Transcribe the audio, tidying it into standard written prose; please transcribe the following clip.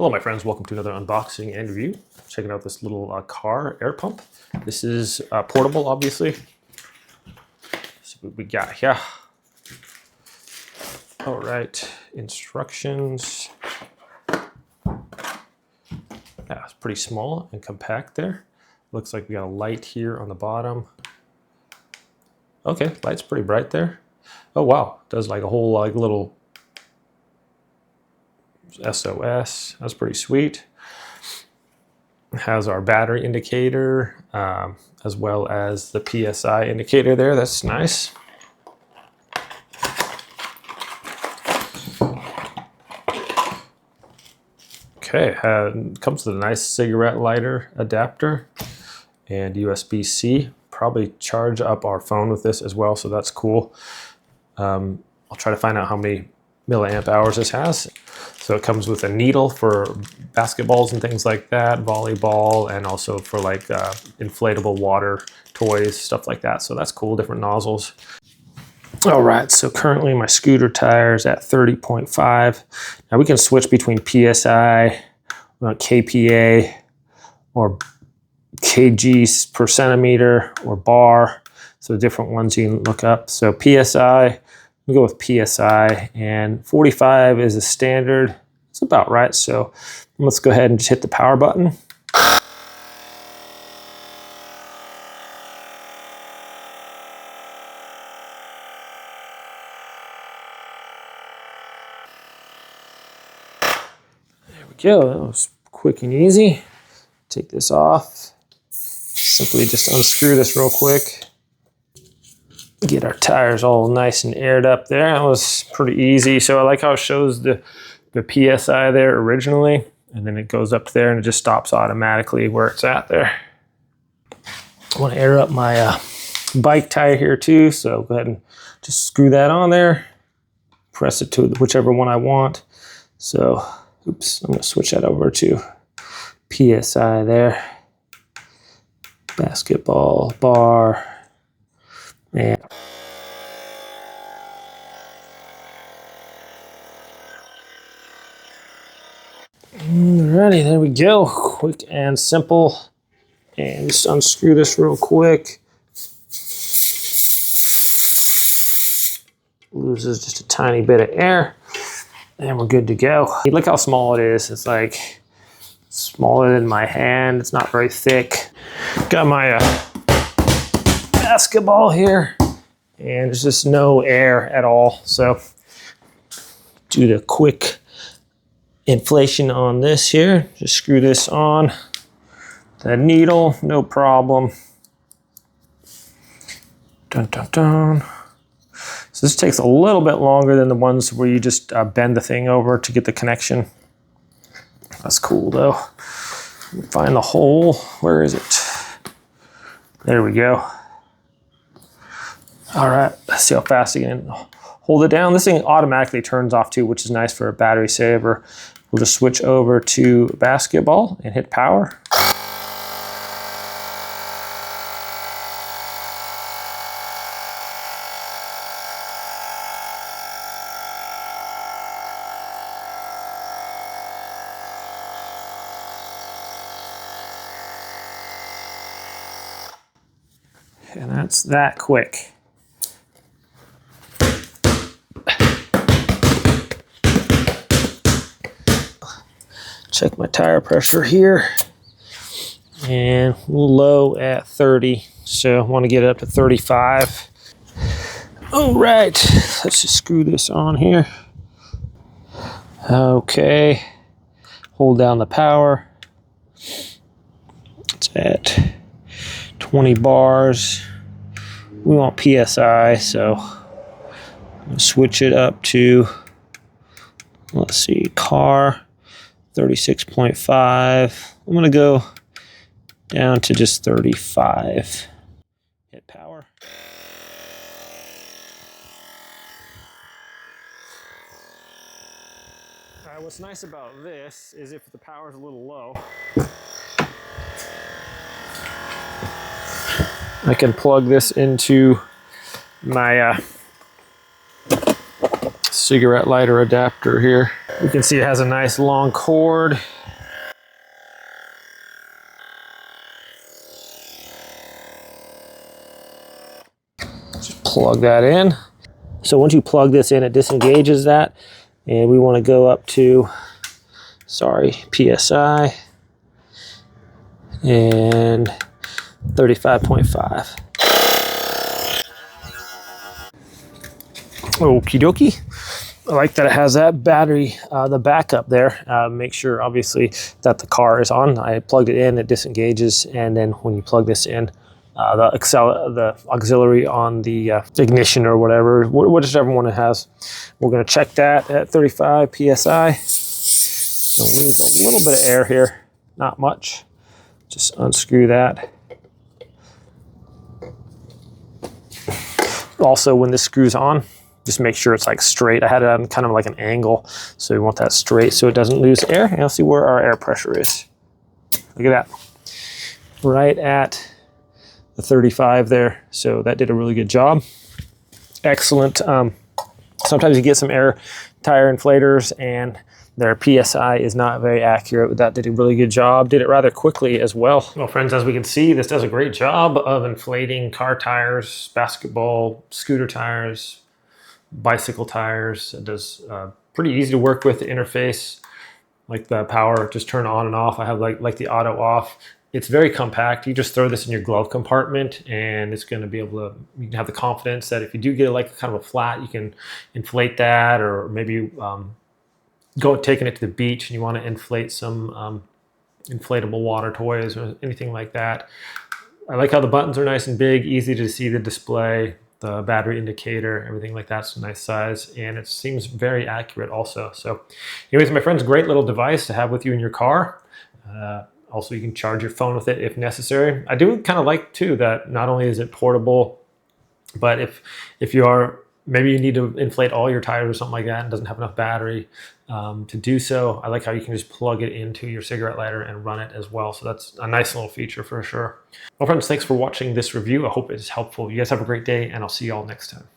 Hello my friends, welcome to another unboxing and review. Checking out this little car air pump. This is portable, obviously. So what we got here. All right, instructions. Yeah, it's pretty small and compact there. Looks like we got a light here on the bottom. Okay, light's pretty bright there. Oh wow, does like a whole like little SOS. That's pretty sweet. It has our battery indicator as well as the PSI indicator there. That's nice. Okay, comes with a nice cigarette lighter adapter and USB-C. Probably charge up our phone with this as well, so that's cool. I'll try to find out how many milliamp hours this has. So it comes with a needle for basketballs and things like that, volleyball, and also for like inflatable water toys, stuff like that. So that's cool, different nozzles. All right, so currently my scooter tire is at 30.5. Now we can switch between PSI, KPA, or kgs per centimeter, or bar. So different ones you can look up. So PSI, we'll go with PSI, and 45 is a standard. It's about right. So let's go ahead and just hit the power button. There we go. That was quick and easy. Take this off. Simply just unscrew this real quick. Get our tires all nice and aired up there. That was pretty easy. So I like how it shows the PSI there originally, and then it goes up there and it just stops automatically where it's at there. I want to air up my bike tire here too, so go ahead and just screw that on there. Press it to whichever one I want. So, oops, I'm going to switch that over to PSI there. Basketball, bar, and alrighty, there we go. Quick and simple. And just unscrew this real quick. Loses just a tiny bit of air. And we're good to go. Look how small it is. It's like smaller than my hand. It's not very thick. Got my basketball here. And there's just no air at all. So do the quick inflation on this here. Just screw this on. The needle, no problem. Dun, dun, dun. So this takes a little bit longer than the ones where you just bend the thing over to get the connection. That's cool though. Find the hole. Where is it? There we go. All right, let's see how fast you can hold it down. This thing automatically turns off too, which is nice for a battery saver. We'll just switch over to basketball and hit power. And that's that quick. Check my tire pressure here, and a little low at 30, so I want to get it up to 35. All right, let's just screw this on here. Okay, hold down the power. It's at 20 bars. We want PSI, so I'm gonna switch it up to, let's see, car. 36.5. I'm gonna go down to just 35. Hit power. All right, what's nice about this is if the power is a little low, I can plug this into my cigarette lighter adapter here. You can see it has a nice long cord. Just plug that in. So once you plug this in, it disengages that, and we want to go up to, sorry, PSI and 35.5. Okie dokie. I like that it has that battery, the backup there. Make sure, obviously, that the car is on. I plugged it in, it disengages, and then when you plug this in, the auxiliary on the ignition or whatever, whichever one it has, we're going to check that at 35 PSI. So lose a little bit of air here, not much. Just unscrew that. Also, when this screws on, just make sure it's like straight. I had it on kind of like an angle, so we want that straight so it doesn't lose air. And you'll see where our air pressure is. Look at that. Right at the 35 there. So that did a really good job. Excellent. Sometimes you get some air tire inflators and their PSI is not very accurate, but that did a really good job. Did it rather quickly as well. Well, friends, as we can see, this does a great job of inflating car tires, basketball, scooter tires, bicycle tires. It does pretty easy to work with the interface, like the power, just turn on and off. I have like the auto off. It's very compact. You just throw this in your glove compartment and it's going to be able to, you can have the confidence that if you do get like kind of a flat, you can inflate that, or maybe taking it to the beach and you want to inflate some inflatable water toys or anything like that. I like how the buttons are nice and big, easy to see the display, the battery indicator, everything like that's a nice size, and it seems very accurate also. So anyways, my friends, great little device to have with you in your car. Also, you can charge your phone with it if necessary. I do kind of like too that not only is it portable, but if you are, maybe you need to inflate all your tires or something like that and doesn't have enough battery to do so, I like how you can just plug it into your cigarette lighter and run it as well. So that's a nice little feature for sure. Well, friends, thanks for watching this review. I hope it's helpful. You guys have a great day, and I'll see you all next time.